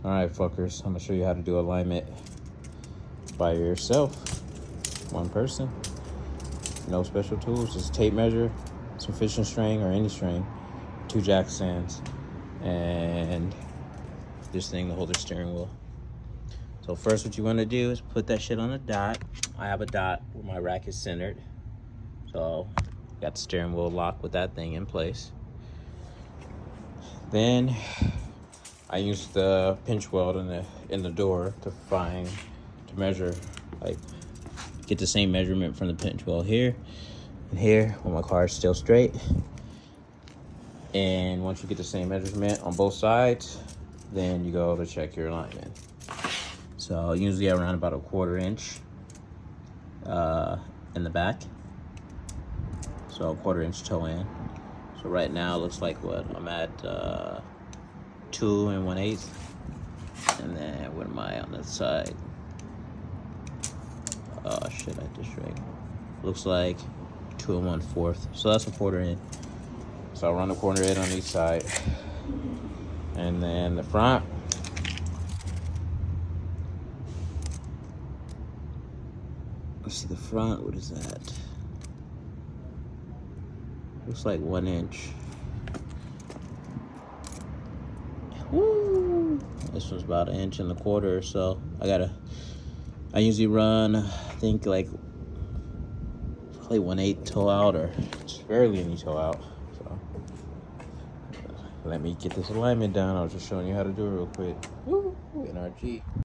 Alright, fuckers, I'm gonna show you how to do alignment by yourself. One person. No special tools, just tape measure, some fishing string or any string, 2 jack stands, and this thing to hold the steering wheel. So first what you want to do is put that shit on a dot. I have a dot where my rack is centered. So got the steering wheel locked with that thing in place. Then I use the pinch weld in the door to measure, like get the same measurement from the pinch weld here and here when my car is still straight. And once you get the same measurement on both sides, then you go to check your alignment. So usually around about a 1/4 inch in the back. So 1/4 inch toe in. So right now it looks like what I'm at 2 1/8. And then what am I on the side? Oh shit, I just right. Looks like 2 1/4. So that's a 1/4 in. So I'll run a 1/4 in on each side. And then the front. Let's see the front, what is that? Looks like 1 inch. Woo! This one's about 1 1/4 or so. I usually run, I think like probably 1/8 toe out or just barely any toe out. So let me get this alignment down. I was just showing you how to do it real quick. Woo! NRG.